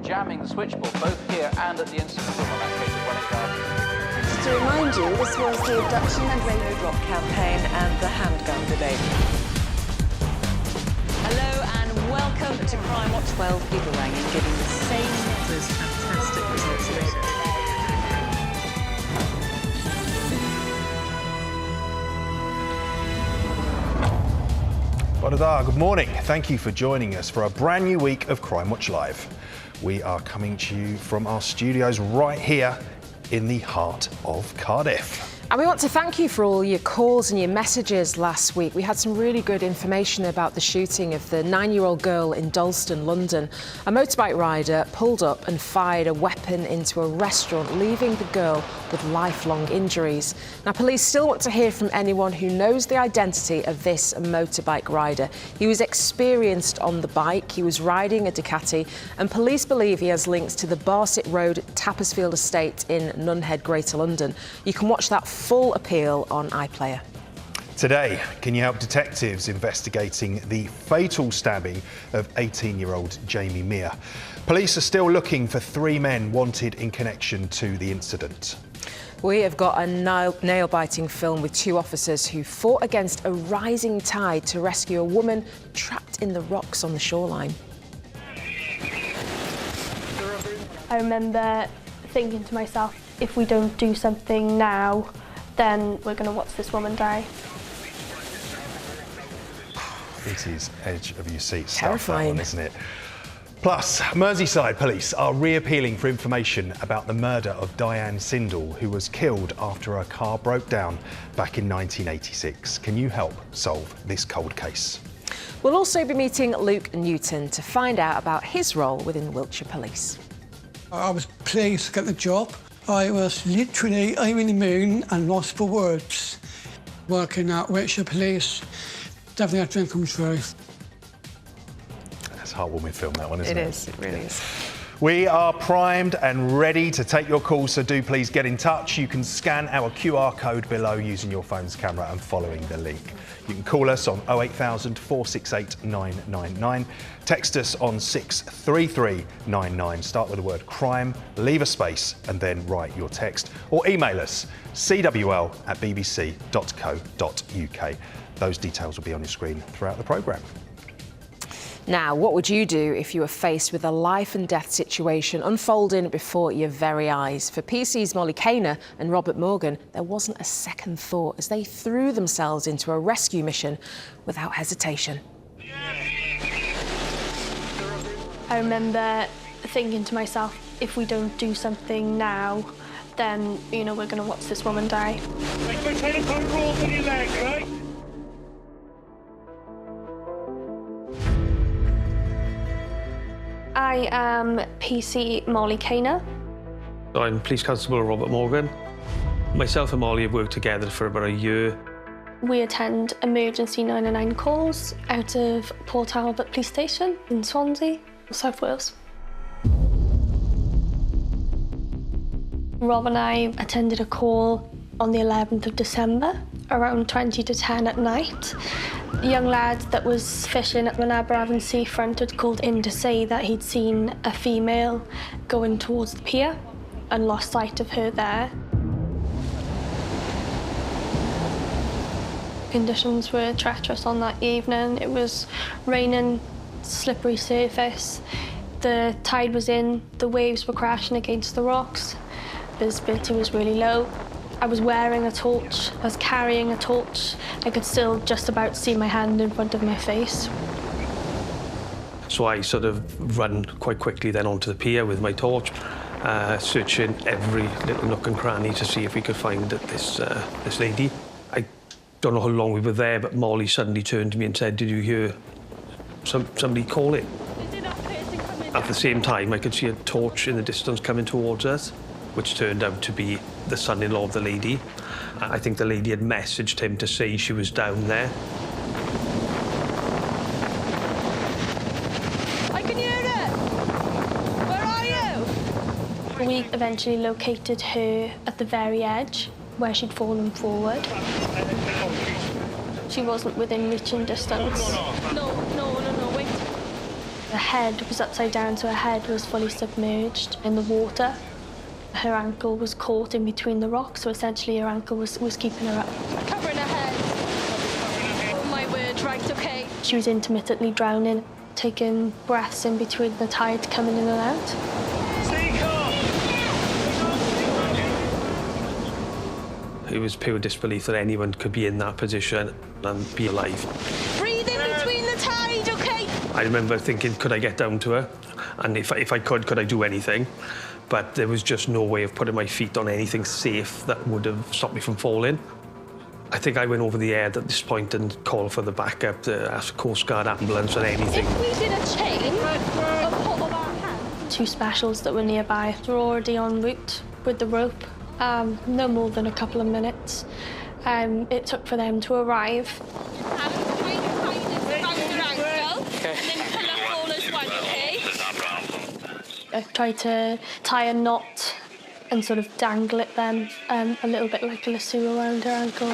jamming the switchboard, both here and at the incident room on that case of Welling Garden. To remind you, this was the abduction and radio drop campaign and the handgun debate. Hello and welcome to CrimeWatch. 12 people rang in giving the same those fantastic results today. Good morning. Thank you for joining us for a brand new week of CrimeWatch Live. We are coming to you from our studios right here in the heart of Cardiff. And we want to thank you for all your calls and your messages last week. We had some really good information about the shooting of the 9-year-old girl in Dalston, London. A motorbike rider pulled up and fired a weapon into a restaurant, leaving the girl with lifelong injuries. Now, police still want to hear from anyone who knows the identity of this motorbike rider. He was experienced on the bike, he was riding a Ducati, and police believe he has links to the Barset Road Tappersfield estate in Nunhead, Greater London. You can watch that full appeal on iPlayer. Today, can you help detectives investigating the fatal stabbing of 18-year-old Jamie Meir? Police are still looking for 3 men wanted in connection to the incident. We have got a nail-biting film with 2 officers who fought against a rising tide to rescue a woman trapped in the rocks on the shoreline. I remember thinking to myself, if we don't do something now, then we're going to watch this woman die. It is edge of your seat stuff, Terrifying, that one, isn't it? Plus, Merseyside police are reappealing for information about the murder of Diane Sindel, who was killed after her car broke down back in 1986. Can you help solve this cold case? We'll also be meeting Luke Newton to find out about his role within Wiltshire Police. I was pleased to get the job. I was literally over the moon and lost for words. Working at Wiltshire Police, definitely had to come through. That's a heartwarming film, that one, isn't it? It is, it really is. We are primed and ready to take your calls, so do please get in touch. You can scan our QR code below using your phone's camera and following the link. You can call us on 08000 468 999. Text us on 63399. Start with the word crime, leave a space and then write your text. Or email us cwl@bbc.co.uk. Those details will be on your screen throughout the programme. Now, what would you do if you were faced with a life and death situation unfolding before your very eyes? For PC's Molly Kaner and Robert Morgan, there wasn't a second thought as they threw themselves into a rescue mission without hesitation. I remember thinking to myself, if we don't do something now, then, we're going to watch this woman die. I am PC Molly Kaner. I'm Police Constable Robert Morgan. Myself and Molly have worked together for about a year. We attend emergency 999 calls out of Port Talbot Police Station in Swansea, South Wales. Rob and I attended a call on the 11th of December, around 20 to 10 at night. A young lad that was fishing at the Aberavon seafront had called in to say that he'd seen a female going towards the pier and lost sight of her there. Conditions were treacherous on that evening. It was raining, slippery surface. The tide was in, the waves were crashing against the rocks. Visibility was really low. I was wearing a torch, I was carrying a torch. I could still just about see my hand in front of my face. So I sort of run quite quickly then onto the pier with my torch, searching every little nook and cranny to see if we could find this lady. I don't know how long we were there, but Molly suddenly turned to me and said, "Did you hear somebody calling?" At the same time, I could see a torch in the distance coming towards us, which turned out to be the son-in-law of the lady. I think the lady had messaged him to say she was down there. I can hear it! Where are you? We eventually located her at the very edge, where she'd fallen forward. She wasn't within reaching distance. No, wait. The head was upside down, so her head was fully submerged in the water. Her ankle was caught in between the rocks, so essentially her ankle was keeping her up. Covering her head. Oh my word, right, okay. She was intermittently drowning, taking breaths in between the tide coming in and out. It was pure disbelief that anyone could be in that position and be alive. Breathe in between the tide, okay? I remember thinking, could I get down to her? And if I could I do anything? But there was just no way of putting my feet on anything safe that would have stopped me from falling. I think I went over the edge at this point and called for the backup, to ask Coast Guard, ambulance and anything. If we did a chain of our hands. Two specials that were nearby were already en route with the rope. No more than a couple of minutes. It took for them to arrive. I tried to tie a knot and sort of dangle it then, a little bit like a lasso around her ankle.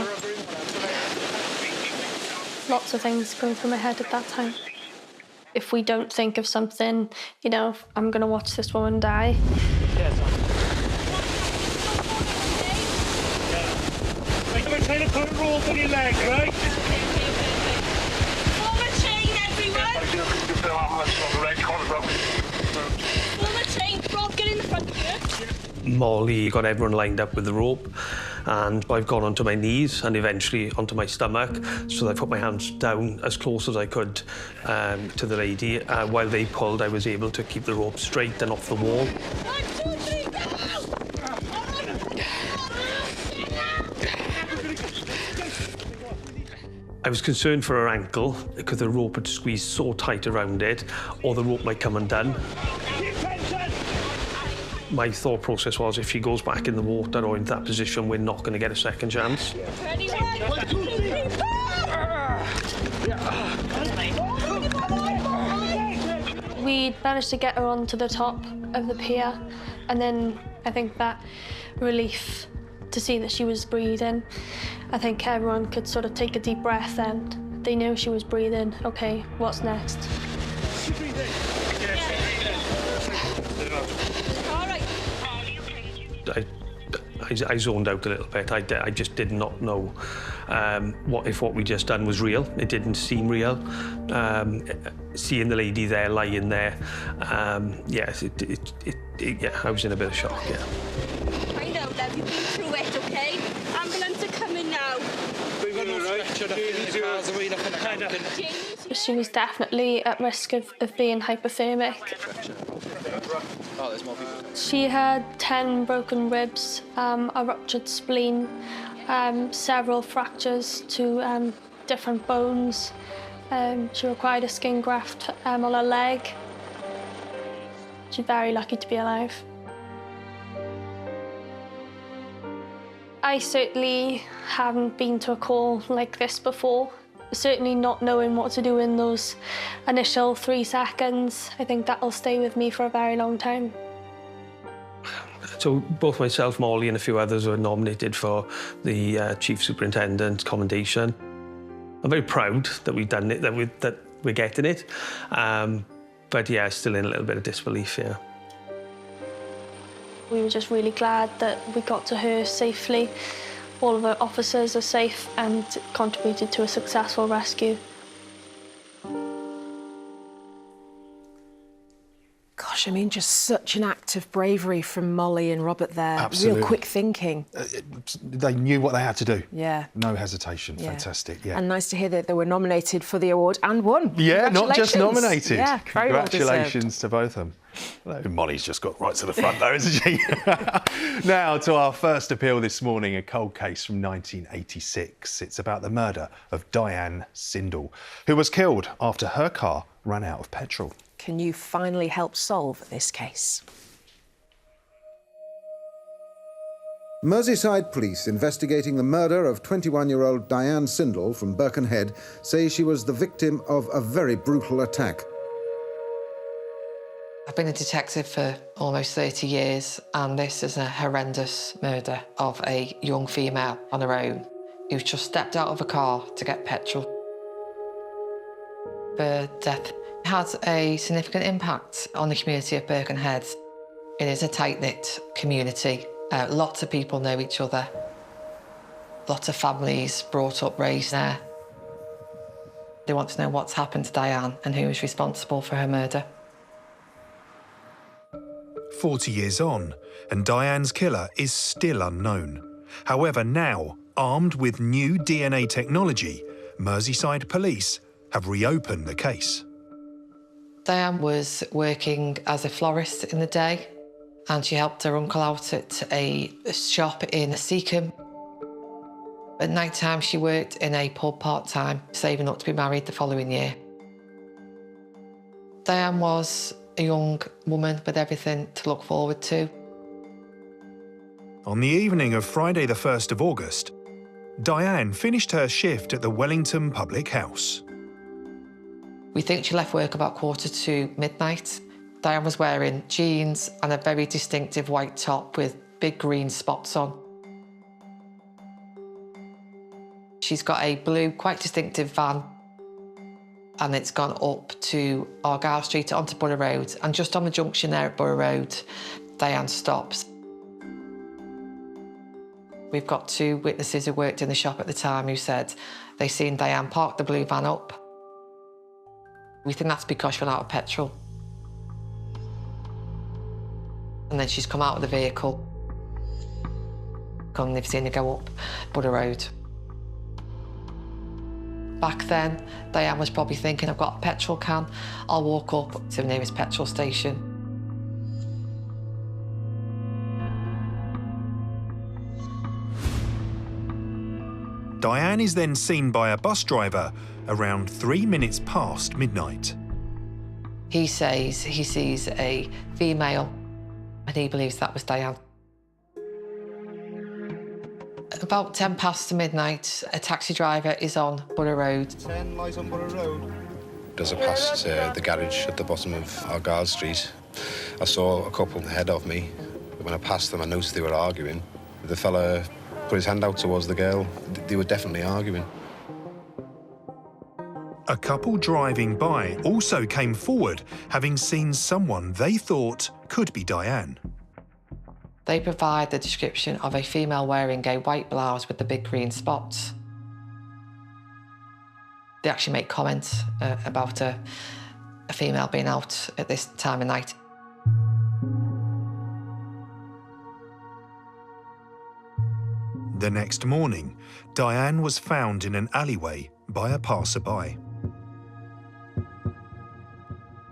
Lots of things going through my head at that time. If we don't think of something, you know, I'm going to watch this woman die. I'm trying to put a rope on your leg, right? Form a chain, everyone! Form a chain, Rob, get in the front here. Molly got everyone lined up with the rope, and I've gone onto my knees and eventually onto my stomach. So I put my hands down as close as I could to the lady. While they pulled, I was able to keep the rope straight and off the wall. 1, 2, 3, go! I was concerned for her ankle because the rope had squeezed so tight around it, or the rope might come undone. My thought process was, if she goes back in the water or in that position, we're not going to get a second chance. Ready, 1, 2, 3, go! We managed to get her onto the top of the pier, and then I think that relief to see that she was breathing, I think everyone could sort of take a deep breath and they knew she was breathing. Okay, what's next? All right. I zoned out a little bit. I just did not know if what we just done was real. It didn't seem real. Seeing the lady there, lying there, yes, yeah, I was in a bit of shock, yeah. I know, love, you've been through it, okay? Ambulance are coming now. We've got no stretcher up in the cars, are we not going to She was definitely at risk of being hypothermic. Oh, there's more people. She had 10 broken ribs, a ruptured spleen, several fractures to different bones. She required a skin graft on her leg. She's very lucky to be alive. I certainly haven't been to a call like this before. Certainly not knowing what to do in those initial 3 seconds. I think that'll stay with me for a very long time. So both myself, Molly, and a few others were nominated for the Chief Superintendent's commendation. I'm very proud that we've done it, that we're getting it. But yeah, still in a little bit of disbelief, yeah. We were just really glad that we got to her safely. All of our officers are safe and contributed to a successful rescue. Gosh, I mean, just such an act of bravery from Molly and Robert there. Absolutely. Real quick thinking. They knew what they had to do. Yeah. No hesitation. Yeah. Fantastic. Yeah. And nice to hear that they were nominated for the award and won. Yeah, not just nominated. Yeah, very well deserved. Congratulations to both of them. Well, Molly's just got right to the front though, isn't she? Now to our first appeal this morning, a cold case from 1986. It's about the murder of Diane Sindel, who was killed after her car ran out of petrol. Can you finally help solve this case? Merseyside police investigating the murder of 21-year-old Diane Sindel from Birkenhead say she was the victim of a very brutal attack. I've been a detective for almost 30 years, and this is a horrendous murder of a young female on her own who's just stepped out of a car to get petrol. Her death Had a significant impact on the community of Birkenhead. It is a tight-knit community. Lots of people know each other. Lots of families brought up, raised there. They want to know what's happened to Diane and who is responsible for her murder. 40 years on, and Diane's killer is still unknown. However, now, armed with new DNA technology, Merseyside police have reopened the case. Diane was working as a florist in the day, and she helped her uncle out at a shop in Seacombe. At night time, she worked in a pub part-time, saving up to be married the following year. Diane was a young woman with everything to look forward to. On the evening of Friday the 1st of August, Diane finished her shift at the Wellington Public House. We think she left work about 1:45. Diane was wearing jeans and a very distinctive white top with big green spots on. She's got a blue, quite distinctive van, and it's gone up to Argyle Street onto Borough Road, and just on the junction there at Borough Road, Diane stops. We've got 2 witnesses who worked in the shop at the time who said they seen Diane park the blue van up. We think that's because she ran out of petrol. And then she's come out of the vehicle, and they've seen her go up Borough Road. Back then, Diane was probably thinking, I've got a petrol can, I'll walk up to the nearest petrol station. Diane is then seen by a bus driver around 3 minutes past midnight. He says he sees a female, and he believes that was Diane. About 10 past midnight, a taxi driver is on Borough Road. 10 light on Borough Road. As I passed the garage at the bottom of Argyle Street, I saw a couple ahead of me. When I passed them, I noticed they were arguing. The fella put his hand out towards the girl. They were definitely arguing. A couple driving by also came forward, having seen someone they thought could be Diane. They provide the description of a female wearing a white blouse with the big green spots. They actually make comments about a female being out at this time of night. The next morning, Diane was found in an alleyway by a passerby.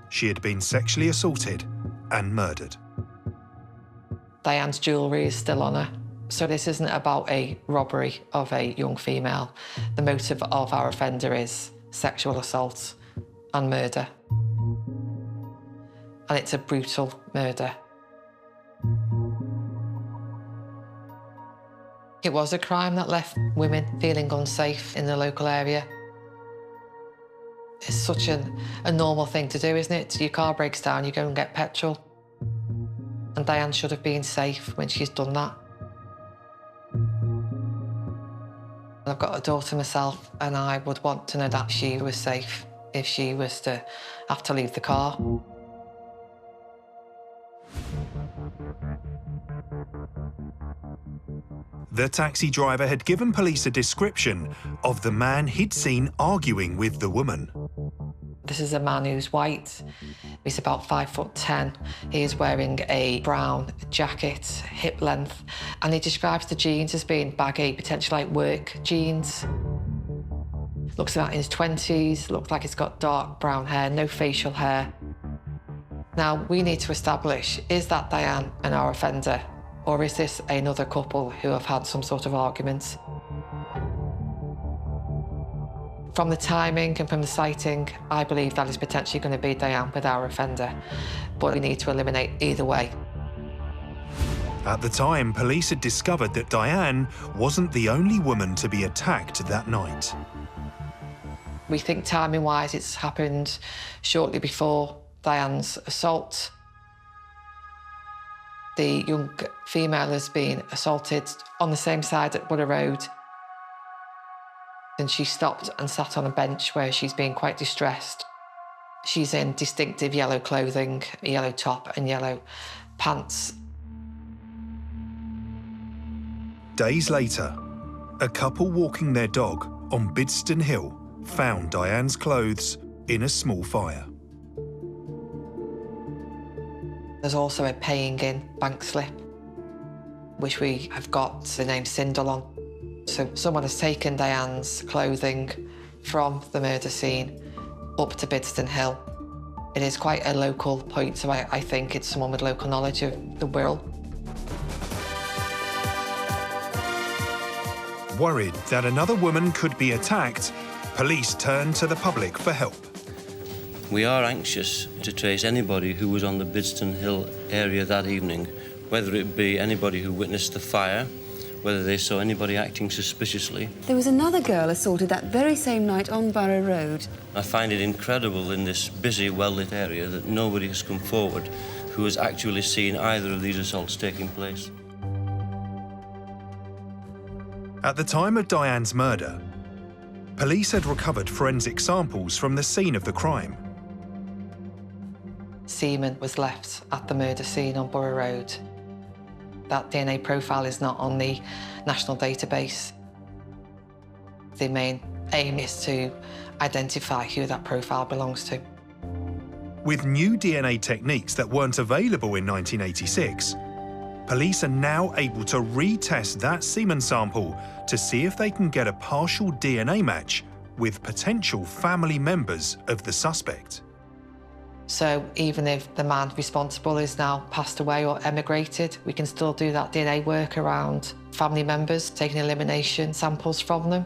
She had been sexually assaulted and murdered. Diane's jewellery is still on her, so this isn't about a robbery of a young female. The motive of our offender is sexual assault and murder. And it's a brutal murder. It was a crime that left women feeling unsafe in the local area. It's such a normal thing to do, isn't it? Your car breaks down, you go and get petrol. And Diane should have been safe when she's done that. I've got a daughter myself, and I would want to know that she was safe if she was to have to leave the car. The taxi driver had given police a description of the man he'd seen arguing with the woman. This is a man who's white. He's about 5'10". He is wearing a brown jacket, hip length, and he describes the jeans as being baggy, potentially like work jeans. Looks about in his 20s, looks like he's got dark brown hair, no facial hair. Now, we need to establish, is that Diane and our offender, or is this another couple who have had some sort of argument? From the timing and from the sighting, I believe that is potentially going to be Diane with our offender, but we need to eliminate either way. At the time, police had discovered that Diane wasn't the only woman to be attacked that night. We think timing-wise it's happened shortly before Diane's assault. The young female has been assaulted on the same side at Borough Road. And she stopped and sat on a bench where she's been quite distressed. She's in distinctive yellow clothing, a yellow top and yellow pants. Days later, a couple walking their dog on Bidston Hill found Diane's clothes in a small fire. There's also a paying in bank slip, which we have got the name Sindel on. So someone has taken Diane's clothing from the murder scene up to Bidston Hill. It is quite a local point, so I think it's someone with local knowledge of the Wirral. Worried that another woman could be attacked, police turned to the public for help. We are anxious to trace anybody who was on the Bidston Hill area that evening, whether it be anybody who witnessed the fire, whether they saw anybody acting suspiciously. There was another girl assaulted that very same night on Borough Road. I find it incredible in this busy, well-lit area that nobody has come forward who has actually seen either of these assaults taking place. At the time of Diane's murder, police had recovered forensic samples from the scene of the crime. Semen was left at the murder scene on Borough Road. That DNA profile is not on the national database. The main aim is to identify who that profile belongs to. With new DNA techniques that weren't available in 1986, police are now able to retest that semen sample to see if they can get a partial DNA match with potential family members of the suspect. So even if the man responsible is now passed away or emigrated, we can still do that DNA work around family members, taking elimination samples from them.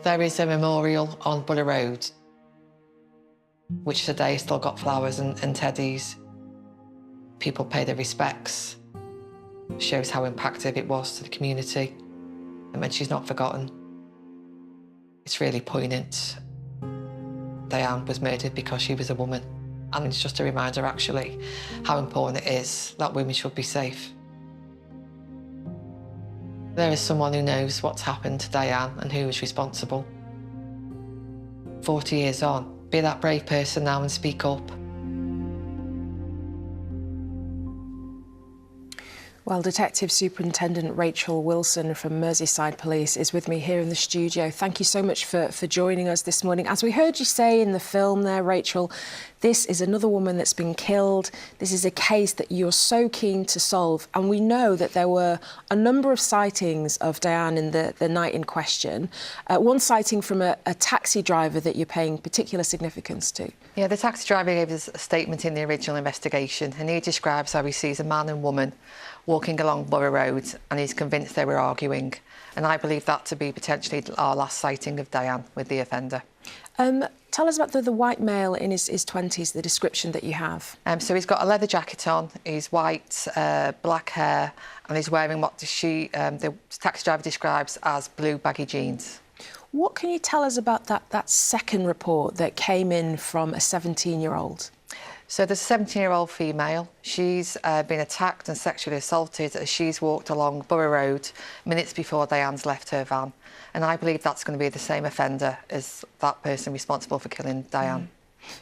There is a memorial on Borough Road, which today still got flowers and teddies. People pay their respects. Shows how impactful it was to the community. And she's not forgotten. It's really poignant. Diane was murdered because she was a woman. And it's just a reminder, actually, how important it is that women should be safe. There is someone who knows what's happened to Diane and who is responsible. 40 years on, be that brave person now and speak up. Well, Detective Superintendent Rachel Wilson from Merseyside Police is with me here in the studio. Thank you so much for joining us this morning. As we heard you say in the film there, Rachel, this is another woman that's been killed. This is a case that you're so keen to solve. And we know that there were a number of sightings of Diane in the night in question. One sighting from a taxi driver that you're paying particular significance to. Yeah, the taxi driver gave us a statement in the original investigation, and he describes how he sees a man and woman walking along Borough Road, and he's convinced they were arguing. And I believe that to be potentially our last sighting of Diane with the offender. Tell us about the white male in his 20s, the description that you have. So he's got a leather jacket on, he's white, black hair, and he's wearing what the taxi driver describes as blue baggy jeans. What can you tell us about that second report that came in from a 17-year-old? So there's a 17-year-old female. She's been attacked and sexually assaulted as she's walked along Borough Road minutes before Diane's left her van. And I believe that's going to be the same offender as that person responsible for killing Diane.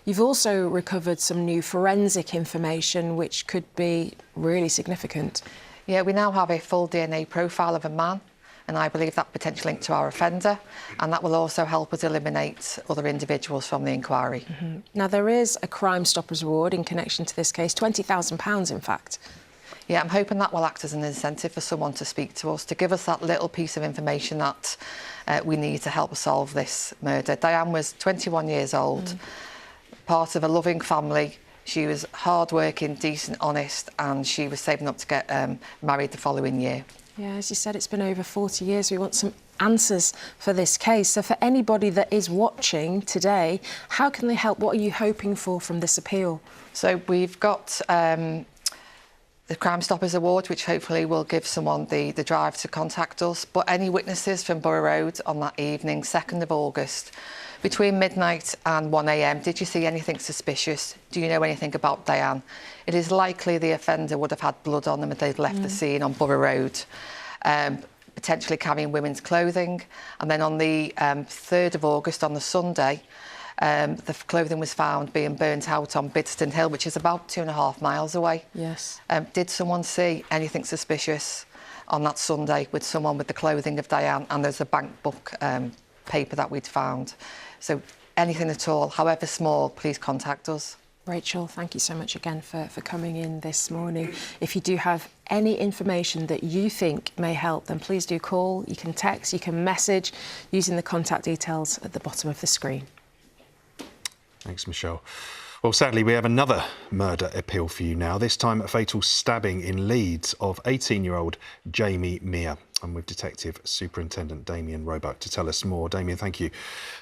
You've also recovered some new forensic information which could be really significant. Yeah, we now have a full DNA profile of a man, and I believe that potentially linked to our offender, and that will also help us eliminate other individuals from the inquiry. Now, there is a Crime Stoppers Award in connection to this case, £20,000 in fact. Yeah, I'm hoping that will act as an incentive for someone to speak to us, to give us that little piece of information that we need to help solve this murder. Diane was 21 years old, part of a loving family. She was hard-working, decent, honest, and she was saving up to get married the following year. Yeah, as you said, it's been over 40 years. We want some answers for this case. So for anybody that is watching today, how can they help? What are you hoping for from this appeal? So we've got the Crime Stoppers Award, which hopefully will give someone the drive to contact us. But any witnesses from Borough Road on that evening, 2nd of August, Between midnight and 1 a.m, did you see anything suspicious? Do you know anything about Diane? It is likely the offender would have had blood on them if they'd left the scene on Borough Road, potentially carrying women's clothing. And then on the 3rd of August, on the Sunday, the clothing was found being burnt out on Bidston Hill, which is about 2.5 miles away. Yes. Did someone see anything suspicious on that Sunday with someone with the clothing of Diane? And there's a bank book paper that we'd found. So anything at all, however small, please contact us. Rachel, thank you so much again for coming in this morning. If you do have any information that you think may help, then please do call. You can text, you can message using the contact details at the bottom of the screen. Thanks, Michelle. Well, sadly, we have another murder appeal for you now, this time a fatal stabbing in Leeds of 18-year-old Jamie Mear. I'm with Detective Superintendent Damien Roebuck to tell us more. Damien, thank you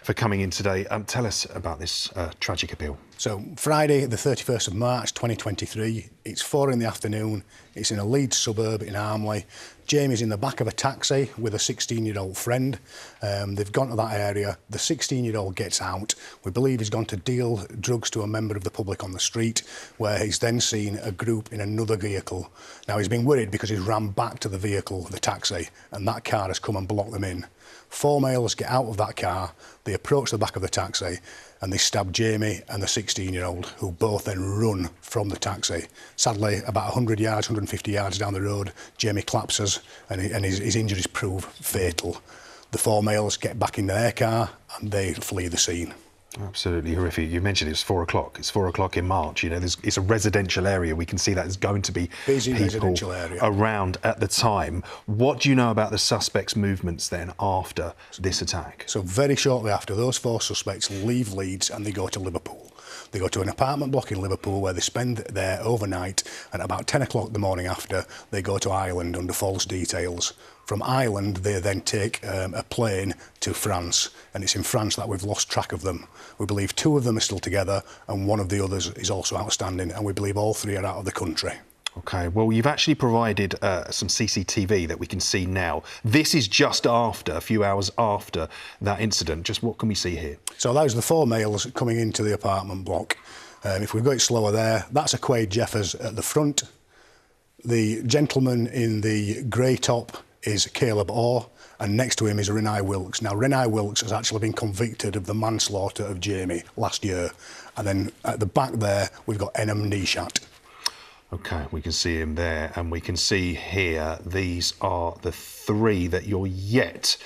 for coming in today. Tell us about this tragic appeal. So, Friday, the 31st of March 2023, it's 4 in the afternoon. It's in a Leeds suburb in Armley. Jamie's in the back of a taxi with a 16-year-old friend. They've gone to that area. The 16-year-old gets out. We believe he's gone to deal drugs to a member of the public on the street, where he's then seen a group in another vehicle. Now, he's been worried because he's ran back to the vehicle, the taxi, and that car has come and blocked them in. 4 males get out of that car, they approach the back of the taxi, and they stab Jamie and the 16-year-old, who both then run from the taxi. Sadly, about 100 yards, 150 yards down the road, Jamie collapses and his injuries prove fatal. The 4 males get back in their car and they flee the scene. Absolutely horrific. You mentioned it was 4 o'clock. It's 4 o'clock in March. You know, it's a residential area. We can see that there's going to be busy people residential area around at the time. What do you know about the suspects' movements then after this attack? So very shortly after, those 4 suspects leave Leeds and they go to Liverpool. They go to an apartment block in Liverpool where they spend there overnight, and about 10 o'clock the morning after, they go to Ireland under false details. From Ireland, they then take a plane to France, and it's in France that we've lost track of them. We believe 2 of them are still together, and 1 of the others is also outstanding, and we believe all 3 are out of the country. OK, well, you've actually provided some CCTV that we can see now. This is just after, a few hours after that incident. Just what can we see here? So those are the 4 males coming into the apartment block. If we go it slower there, that's a Quaid Jeffers at the front. The gentleman in the grey top is Caleb Orr, and next to him is Renai Wilkes. Now, Renai Wilkes has actually been convicted of the manslaughter of Jamie last year. And then at the back there, we've got Enam Nishat. OK, we can see him there, and we can see here, these are the 3 that you're yet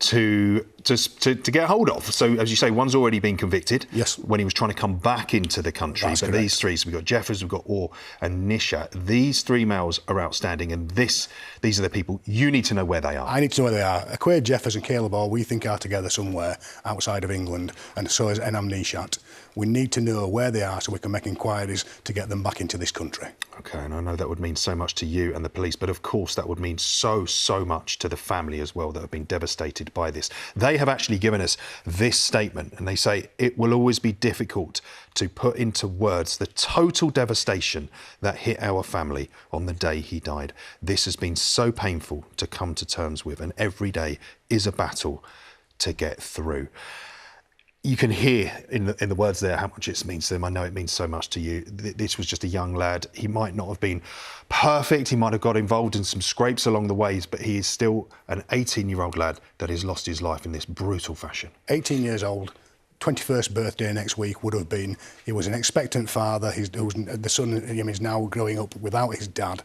to get hold of. So, as you say, one's already been convicted. Yes. When he was trying to come back into the country. That's but correct. These 3, so we've got Jeffers, we've got Orr and Nisha. These 3 males are outstanding, and these are the people you need to know where they are. I need to know where they are. Quaid Jeffers and Caleb Orr, we think, are together somewhere outside of England, and so is Enam Nishat. We need to know where they are so we can make inquiries to get them back into this country. OK, and I know that would mean so much to you and the police, but of course that would mean so much to the family as well that have been devastated by this. They have actually given us this statement, and they say it will always be difficult to put into words the total devastation that hit our family on the day he died. This has been so painful to come to terms with, and every day is a battle to get through. You can hear in the words there how much it means to them. I know it means so much to you. This was just a young lad. He might not have been perfect. He might have got involved in some scrapes along the ways, but he is still an 18-year-old lad that has lost his life in this brutal fashion. 18 years old. 21st birthday next week would have been. He was an expectant father. The son is now growing up without his dad.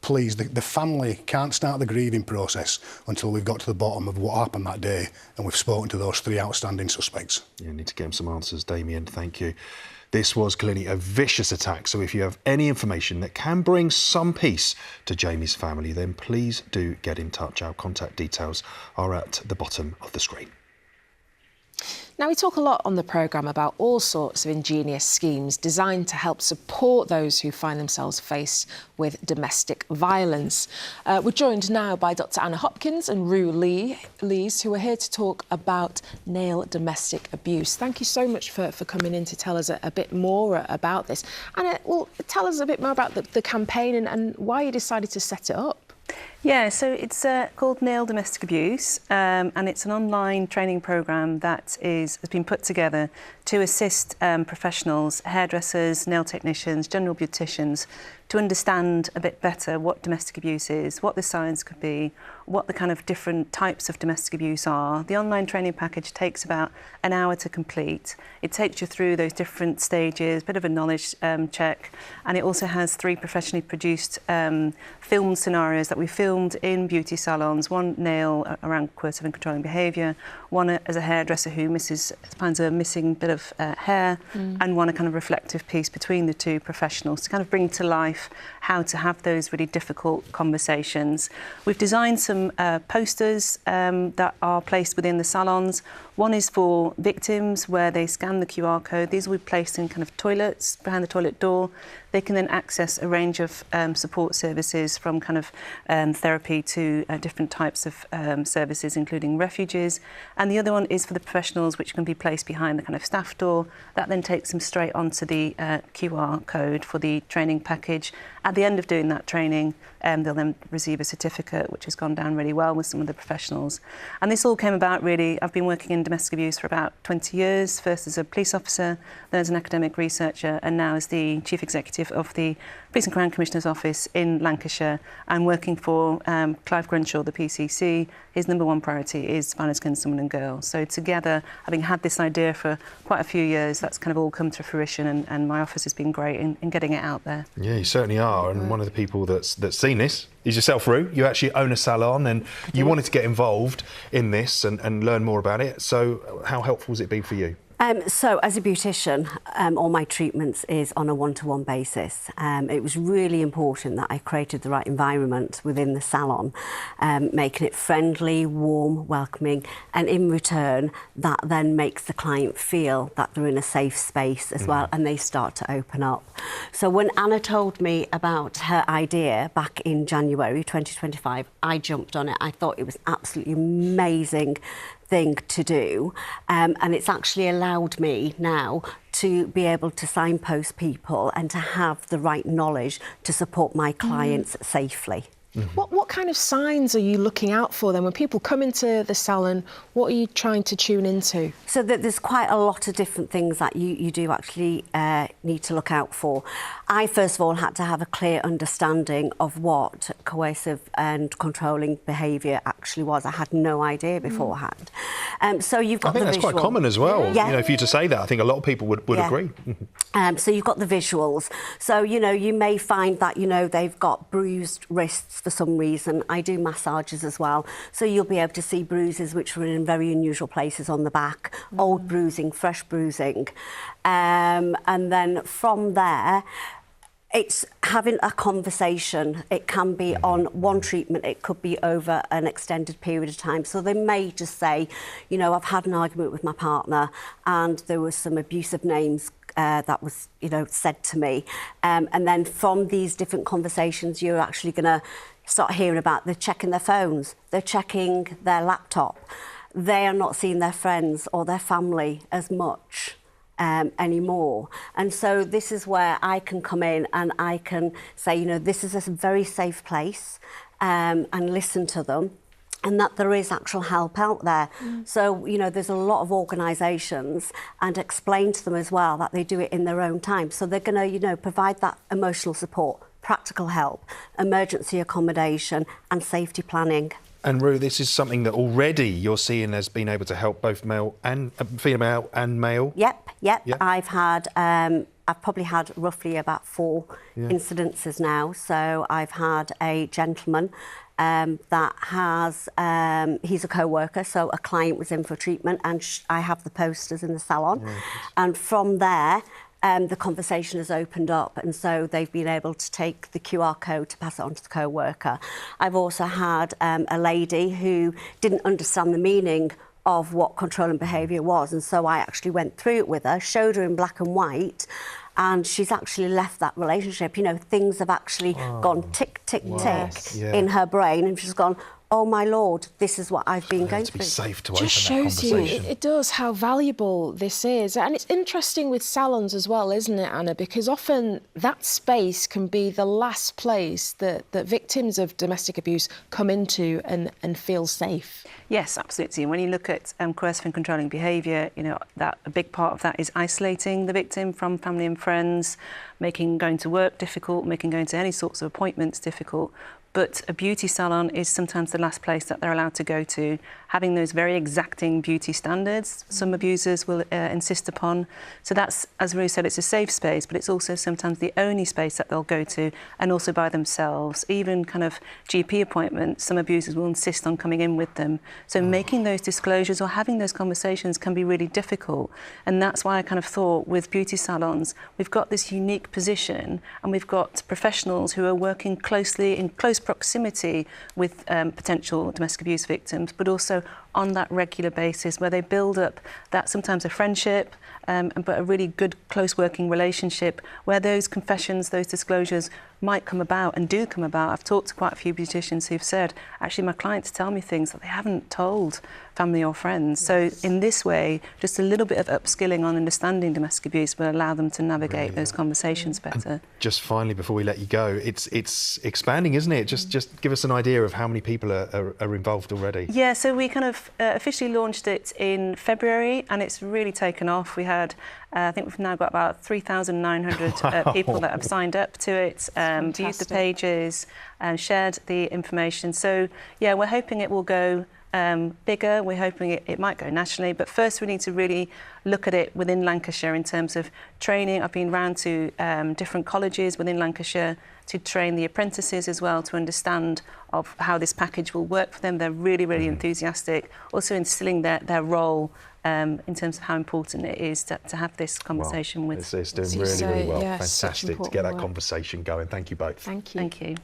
Please, the family can't start the grieving process until we've got to the bottom of what happened that day and we've spoken to those 3 outstanding suspects. You need to get him some answers, Damien. Thank you. This was clearly a vicious attack, so if you have any information that can bring some peace to Jamie's family, then please do get in touch. Our contact details are at the bottom of the screen. Now, we talk a lot on the programme about all sorts of ingenious schemes designed to help support those who find themselves faced with domestic violence. We're joined now by Dr Anna Hopkins and Rue Lees, who are here to talk about nail domestic abuse. Thank you so much for coming in to tell us a bit more about this. Anna, well, tell us a bit more about the campaign and why you decided to set it up. Yeah, so it's called Nail Domestic Abuse, and it's an online training programme that has been put together to assist professionals, hairdressers, nail technicians, general beauticians, to understand a bit better what domestic abuse is, what the signs could be, what the kind of different types of domestic abuse are. The online training package takes about an hour to complete. It takes you through those different stages, a bit of a knowledge check, and it also has 3 professionally produced film scenarios that we filmed in beauty salons, one nail around coercive and controlling behaviour, one as a hairdresser who finds a missing bit of hair, and one a kind of reflective piece between the 2 professionals to kind of bring to life how to have those really difficult conversations. We've designed some posters that are placed within the salons. One is for victims where they scan the QR code. These will be placed in kind of toilets, behind the toilet door. They can then access a range of support services from kind of therapy to different types of services, including refuges. And the other one is for the professionals, which can be placed behind the kind of staff door. That then takes them straight onto the QR code for the training package. At the end of doing that training, they'll then receive a certificate, which has gone down really well with some of the professionals. And this all came about really, I've been working in domestic abuse for about 20 years, first as a police officer, then as an academic researcher, and now as the Chief Executive of the Police and Crime Commissioner's Office in Lancashire. I'm working for Clive Grenshaw, the PCC. His #1 priority is violence against women and girls. So together, having had this idea for quite a few years, that's kind of all come to fruition, and my office has been great in getting it out there. Yeah, you certainly are. And one of the people that's seen this is yourself, Rue. You actually own a salon, and you wanted to get involved in this and learn more about it. So how helpful has it been for you? So as a beautician, all my treatments is on a one-to-one basis. It was really important that I created the right environment within the salon, making it friendly, warm, welcoming, and in return, that then makes the client feel that they're in a safe space as well, and they start to open up. So when Anna told me about her idea back in January 2025, I jumped on it. I thought it was absolutely amazing thing to do, and it's actually allowed me now to be able to signpost people and to have the right knowledge to support my clients safely. What kind of signs are you looking out for then? When people come into the salon, what are you trying to tune into? So there's quite a lot of different things that you do actually need to look out for. I, first of all, had to have a clear understanding of what coercive and controlling behaviour actually was. I had no idea beforehand. So you've got I think that's quite common as well. Yeah. You know, for you to say that, I think a lot of people would agree. So you've got the visuals. So, you know, you may find that, you know, they've got bruised wrists for some reason. I do massages as well. So you'll be able to see bruises which were in very unusual places on the back, old bruising, fresh bruising. And then from there, it's having a conversation. It can be on one treatment, it could be over an extended period of time. So they may just say, you know, I've had an argument with my partner and there was some abusive names that was, you know, said to me. And then from these different conversations, you're actually going to start hearing about they're checking their phones, they're checking their laptop. They are not seeing their friends or their family as much anymore. And so this is where I can come in and I can say, you know, this is a very safe place, and listen to them, and that there is actual help out there. So, you know, there's a lot of organisations, and explain to them as well that they do it in their own time. So they're going to, you know, provide that emotional support, practical help, emergency accommodation and safety planning. And Rue, this is something that already you're seeing as being able to help both male and female and male. Yep. I've probably had roughly about 4 incidences now. So I've had a gentleman that has, he's a co-worker, so a client was in for treatment, and I have the posters in the salon. And from there, the conversation has opened up, and so they've been able to take the QR code to pass it on to the co-worker. I've also had a lady who didn't understand the meaning of what controlling behaviour was, and so I actually went through it with her, showed her in black and white, and she's actually left that relationship. You know, things have actually gone tick, tick, Yes. tick Yeah. in her brain, and she's gone, oh my Lord, this is what I've been going to through. be safe to Just open shows that you, conversation. it does, how valuable this is. And it's interesting with salons as well, isn't it, Anna? Because often that space can be the last place that victims of domestic abuse come into and feel safe. Yes, absolutely. And when you look at coercive and controlling behaviour, you know, that a big part of that is isolating the victim from family and friends, making going to work difficult, making going to any sorts of appointments difficult. But a beauty salon is sometimes the last place that they're allowed to go to, having those very exacting beauty standards some abusers will insist upon. So that's, as Rue said, it's a safe space, but it's also sometimes the only space that they'll go to, and also by themselves. Even kind of GP appointments, some abusers will insist on coming in with them. So making those disclosures or having those conversations can be really difficult. And that's why I kind of thought with beauty salons, we've got this unique position, and we've got professionals who are working closely in close proximity with potential domestic abuse victims, but also on that regular basis where they build up that sometimes a friendship, but a really good close working relationship where those confessions, those disclosures might come about and do come about. I've talked to quite a few beauticians who've said, actually, my clients tell me things that they haven't told family or friends. So in this way, just a little bit of upskilling on understanding domestic abuse will allow them to navigate those conversations better. And just finally, before we let you go, it's expanding, isn't it? Just give us an idea of how many people are involved already. Yeah, so we kind of officially launched it in February, and it's really taken off. We had, I think we've now got about 3,900 people that have signed up to it, viewed the pages, and shared the information. So yeah, we're hoping it will go bigger. We're hoping it might go nationally, but first we need to really look at it within Lancashire in terms of training. I've been round to different colleges within Lancashire to train the apprentices as well, to understand of how this package will work for them. They're really, really enthusiastic. Also instilling their role in terms of how important it is to have this conversation with. It's doing really, really well. Yeah, fantastic to get that conversation going. Thank you both. Thank you. Thank you.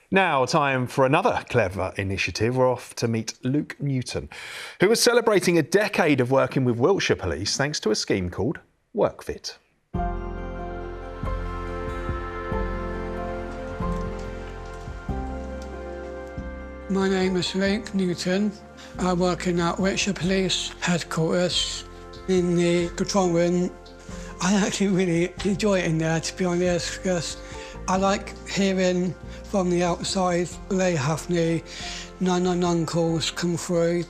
Now, time for another clever initiative. We're off to meet Luke Newton, who is celebrating a decade of working with Wiltshire Police thanks to a scheme called WorkFit. My name is Luke Newton. I work in at Wiltshire Police headquarters in the control room. I actually really enjoy it in there, to be honest, because I like hearing from the outside. They have the 999 calls come through.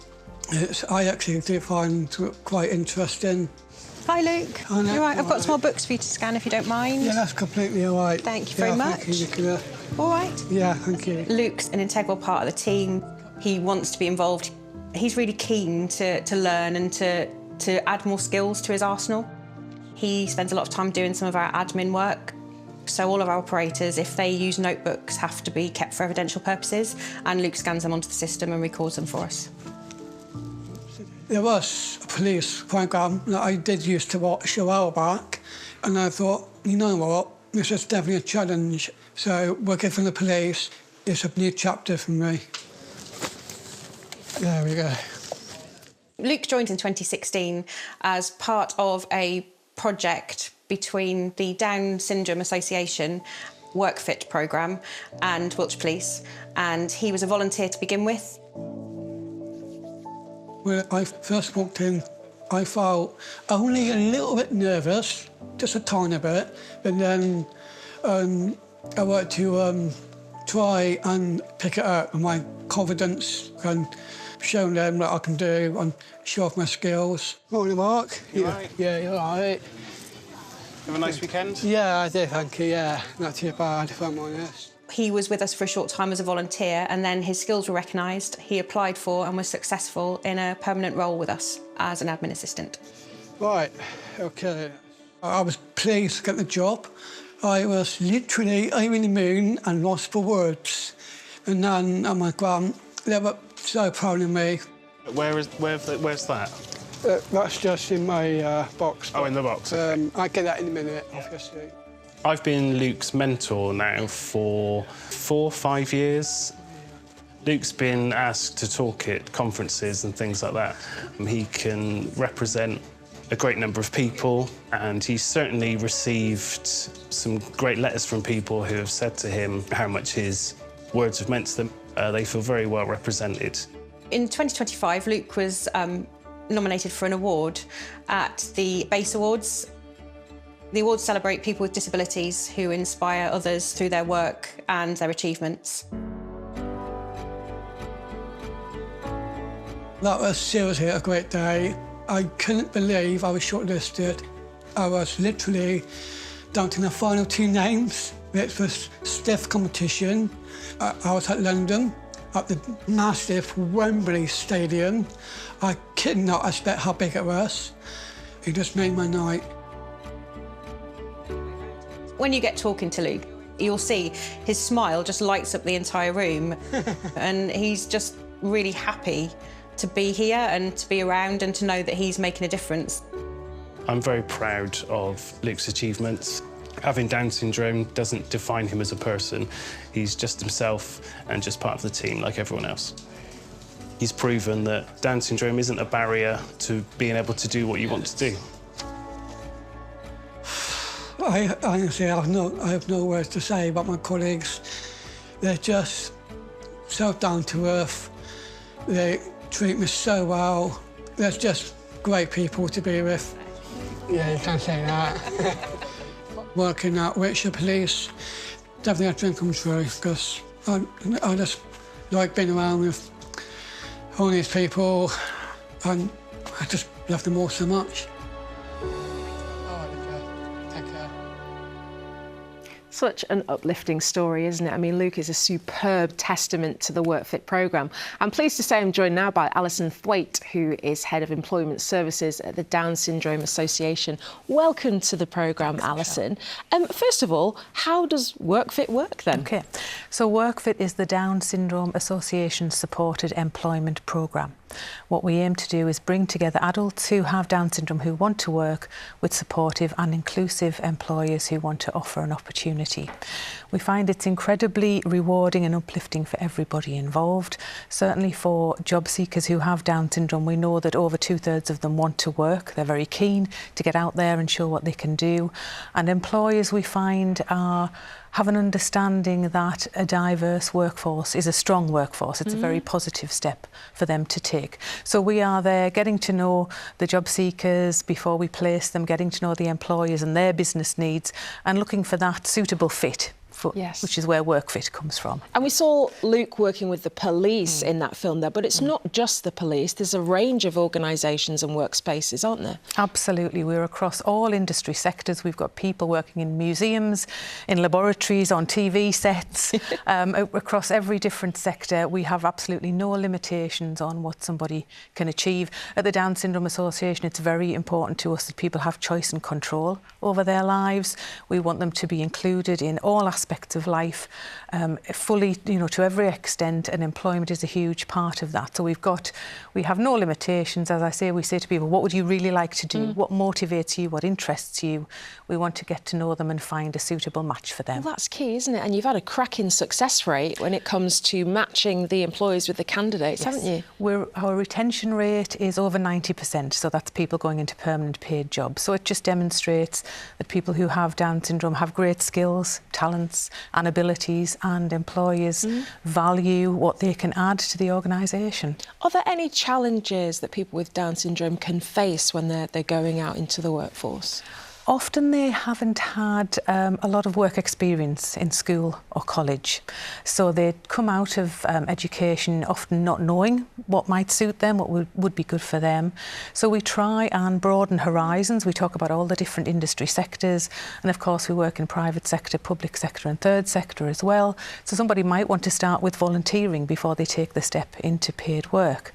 I actually do find it quite interesting. Hi, Luke. Hi, Nick. You're right. I've got some more books for you to scan if you don't mind. Yeah, that's completely all right. Thank you very much. Thank you, Nicola. All right. Yeah, thank you. Luke's an integral part of the team. He wants to be involved. He's really keen to learn and to add more skills to his arsenal. He spends a lot of time doing some of our admin work. So all of our operators, if they use notebooks, have to be kept for evidential purposes, and Luke scans them onto the system and records them for us. There was a police programme that I did used to watch a while back, and I thought, you know what, this is definitely a challenge. So working for the police is a new chapter for me. There we go. Luke joined in 2016 as part of a project between the Down Syndrome Association WorkFit programme and Wiltshire Police, and he was a volunteer to begin with. When I first walked in, I felt only a little bit nervous, just a tiny bit, but then I wanted to try and pick it up, and my confidence and show them what I can do and show off my skills. Morning, Mark. You all right? Yeah, you're all right. Have a nice weekend? Yeah, I did, thank you, yeah. Not too bad, if I'm honest. He was with us for a short time as a volunteer, and then his skills were recognised. He applied for and was successful in a permanent role with us as an admin assistant. Right, OK. I was pleased to get the job. I was literally over the moon and lost for words. And then on my grant, they were so proud of me. Where's that? That's just in my box. Oh, in the box. Okay. I'll get that in a minute, obviously. I've been Luke's mentor now for 4 or 5 years. Luke's been asked to talk at conferences and things like that. He can represent a great number of people, and he's certainly received some great letters from people who have said to him how much his words have meant to them. They feel very well represented. In 2025, Luke was nominated for an award at the BASE Awards. The awards celebrate people with disabilities who inspire others through their work and their achievements. That was seriously a great day. I couldn't believe I was shortlisted. I was literally down to the final 2 names. It was stiff competition. I was at London, at the massive Wembley Stadium. I could not expect how big it was. It just made my night. When you get talking to Luke, you'll see his smile just lights up the entire room and he's just really happy to be here and to be around and to know that he's making a difference. I'm very proud of Luke's achievements. Having Down syndrome doesn't define him as a person. He's just himself and just part of the team like everyone else. He's proven that Down syndrome isn't a barrier to being able to do what you want to do. I honestly have no words to say about my colleagues. They're just so down to earth. They treat me so well. They're just great people to be with. Yeah, you can't say that. Working at Wiltshire Police, definitely a dream come true, because I just like being around with all these people, and I just love them all so much. Such an uplifting story, isn't it? I mean, Luke is a superb testament to the WorkFit programme. I'm pleased to say I'm joined now by Alison Thwaite, who is Head of Employment Services at the Down Syndrome Association. Welcome to the programme, Alison. First of all, how does WorkFit work then? OK, so WorkFit is the Down Syndrome Association supported employment programme. What we aim to do is bring together adults who have Down syndrome who want to work with supportive and inclusive employers who want to offer an opportunity. We find it's incredibly rewarding and uplifting for everybody involved. Certainly for job seekers who have Down syndrome, we know that over 2/3 of them want to work. They're very keen to get out there and show what they can do. And employers, we find, have an understanding that a diverse workforce is a strong workforce. It's a very positive step for them to take. So we are there getting to know the job seekers before we place them, getting to know the employers and their business needs, and looking for that suitable fit. Which is where WorkFit comes from. And we saw Luke working with the police in that film there, but it's not just the police. There's a range of organisations and workspaces, aren't there? Absolutely. We're across all industry sectors. We've got people working in museums, in laboratories, on TV sets, across every different sector. We have absolutely no limitations on what somebody can achieve. At the Down Syndrome Association, it's very important to us that people have choice and control over their lives. We want them to be included in all aspects of life, fully, to every extent, and employment is a huge part of that. So we have no limitations. As I say, we say to people, what would you really like to do? What motivates you? What interests you? We want to get to know them and find a suitable match for them. Well, that's key, isn't it? And you've had a cracking success rate when it comes to matching the employees with the candidates, haven't you? Our retention rate is over 90%, so that's people going into permanent paid jobs. So it just demonstrates that people who have Down syndrome have great skills, talents and abilities, and employers value what they can add to the organisation. Are there any challenges that people with Down syndrome can face when they're going out into the workforce? Often they haven't had a lot of work experience in school or college. So they come out of education often not knowing what might suit them, what would be good for them. So we try and broaden horizons. We talk about all the different industry sectors. And of course, we work in private sector, public sector and third sector as well. So somebody might want to start with volunteering before they take the step into paid work.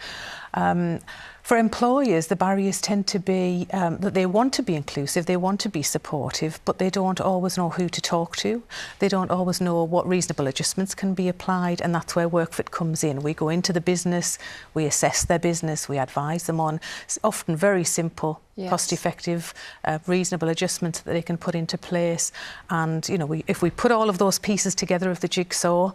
For employers, the barriers tend to be that they want to be inclusive, they want to be supportive, but they don't always know who to talk to. They don't always know what reasonable adjustments can be applied, and that's where WorkFit comes in. We go into the business, we assess their business, we advise them on often very simple, cost-effective, reasonable adjustments that they can put into place. And, if we put all of those pieces together of the jigsaw,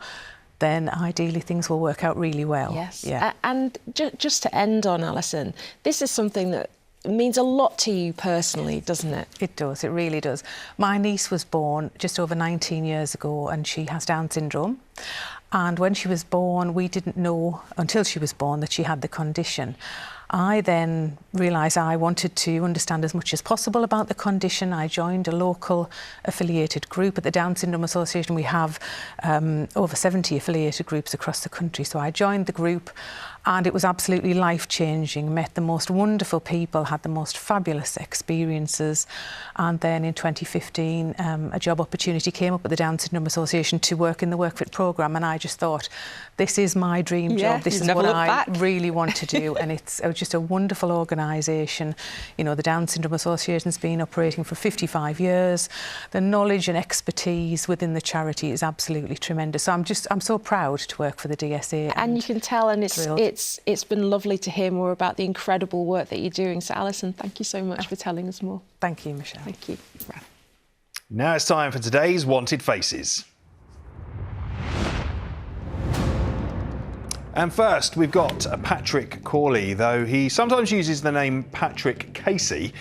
then ideally things will work out really well. Yes. And just to end on, Alison, this is something that means a lot to you personally, doesn't it? It does, it really does. My niece was born just over 19 years ago and she has Down syndrome. And when she was born, we didn't know until she was born that she had the condition. I then realised I wanted to understand as much as possible about the condition. I joined a local affiliated group at the Down Syndrome Association. We have over 70 affiliated groups across the country. So I joined the group and it was absolutely life-changing. Met the most wonderful people, had the most fabulous experiences. And then in 2015, a job opportunity came up at the Down Syndrome Association to work in the WorkFit programme. And I just thought, this is my dream job. This is what I really want to do. And it's just a wonderful organisation. You know, the Down Syndrome Association's been operating for 55 years. The knowledge and expertise within the charity is absolutely tremendous. So I'm so proud to work for the DSA. And you can tell, and it's been lovely to hear more about the incredible work that you're doing. So Alison, thank you so much for telling us more. Thank you, Michelle. Thank you. Now it's time for today's Wanted Faces. And first, we've got Patrick Corley, though he sometimes uses the name Patrick Casey.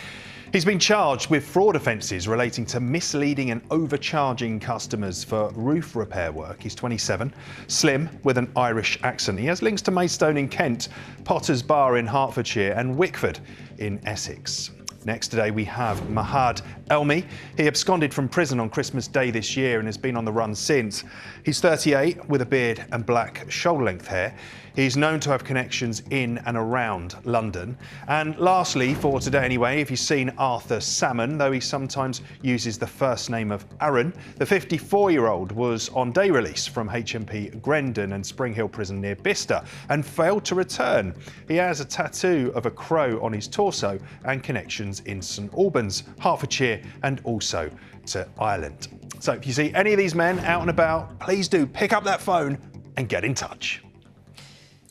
He's been charged with fraud offences relating to misleading and overcharging customers for roof repair work. He's 27, slim, with an Irish accent. He has links to Maidstone in Kent, Potter's Bar in Hertfordshire and Wickford in Essex. Next today we have Mahad Elmi. He absconded from prison on Christmas Day this year and has been on the run since. He's 38 with a beard and black shoulder-length hair. He's known to have connections in and around London. And lastly, for today anyway, if you've seen Arthur Salmon, though he sometimes uses the first name of Aaron, the 54-year-old was on day release from HMP Grendon and Spring Hill Prison near Bicester and failed to return. He has a tattoo of a crow on his torso and connections in St Albans, Hertfordshire and also to Ireland. So if you see any of these men out and about, please do pick up that phone and get in touch.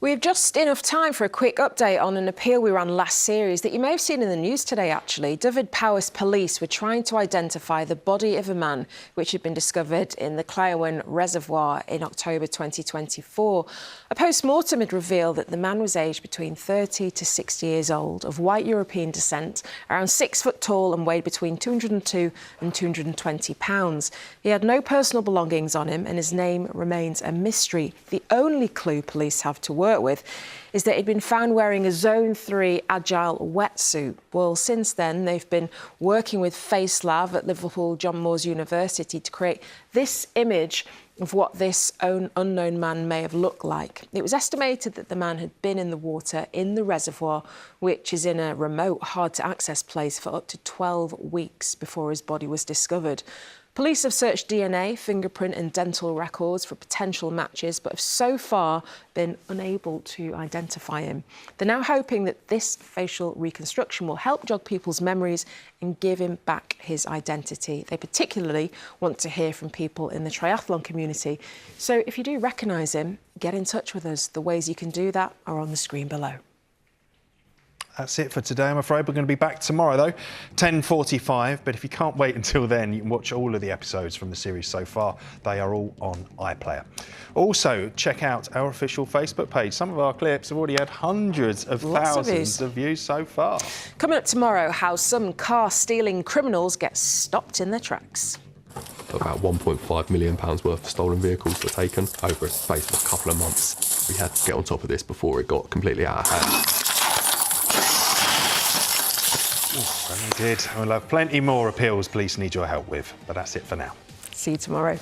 We have just enough time for a quick update on an appeal we ran last series that you may have seen in the news today, actually. Dyfed-Powys police were trying to identify the body of a man which had been discovered in the Clyawen Reservoir in October 2024. A post-mortem had revealed that the man was aged between 30 to 60 years old, of white European descent, around 6 foot tall and weighed between 202 and 220 pounds. He had no personal belongings on him and his name remains a mystery. The only clue police have to work with is that he'd been found wearing a Zone 3 Agile wetsuit. Well, since then, they've been working with FaceLab at Liverpool John Moores University to create this image of what this unknown man may have looked like. It was estimated that the man had been in the water in the reservoir, which is in a remote, hard-to-access place, for up to 12 weeks before his body was discovered. Police have searched DNA, fingerprint and dental records for potential matches, but have so far been unable to identify him. They're now hoping that this facial reconstruction will help jog people's memories and give him back his identity. They particularly want to hear from people in the triathlon community. So if you do recognise him, get in touch with us. The ways you can do that are on the screen below. That's it for today, I'm afraid. We're going to be back tomorrow, though, 10:45. But if you can't wait until then, you can watch all of the episodes from the series so far. They are all on iPlayer. Also, check out our official Facebook page. Some of our clips have already had hundreds of thousands of views so far. Coming up tomorrow, how some car-stealing criminals get stopped in their tracks. About £1.5 million worth of stolen vehicles were taken over a space of a couple of months. We had to get on top of this before it got completely out of hand. And we did. We'll have plenty more appeals police need your help with, but that's it for now. See you tomorrow.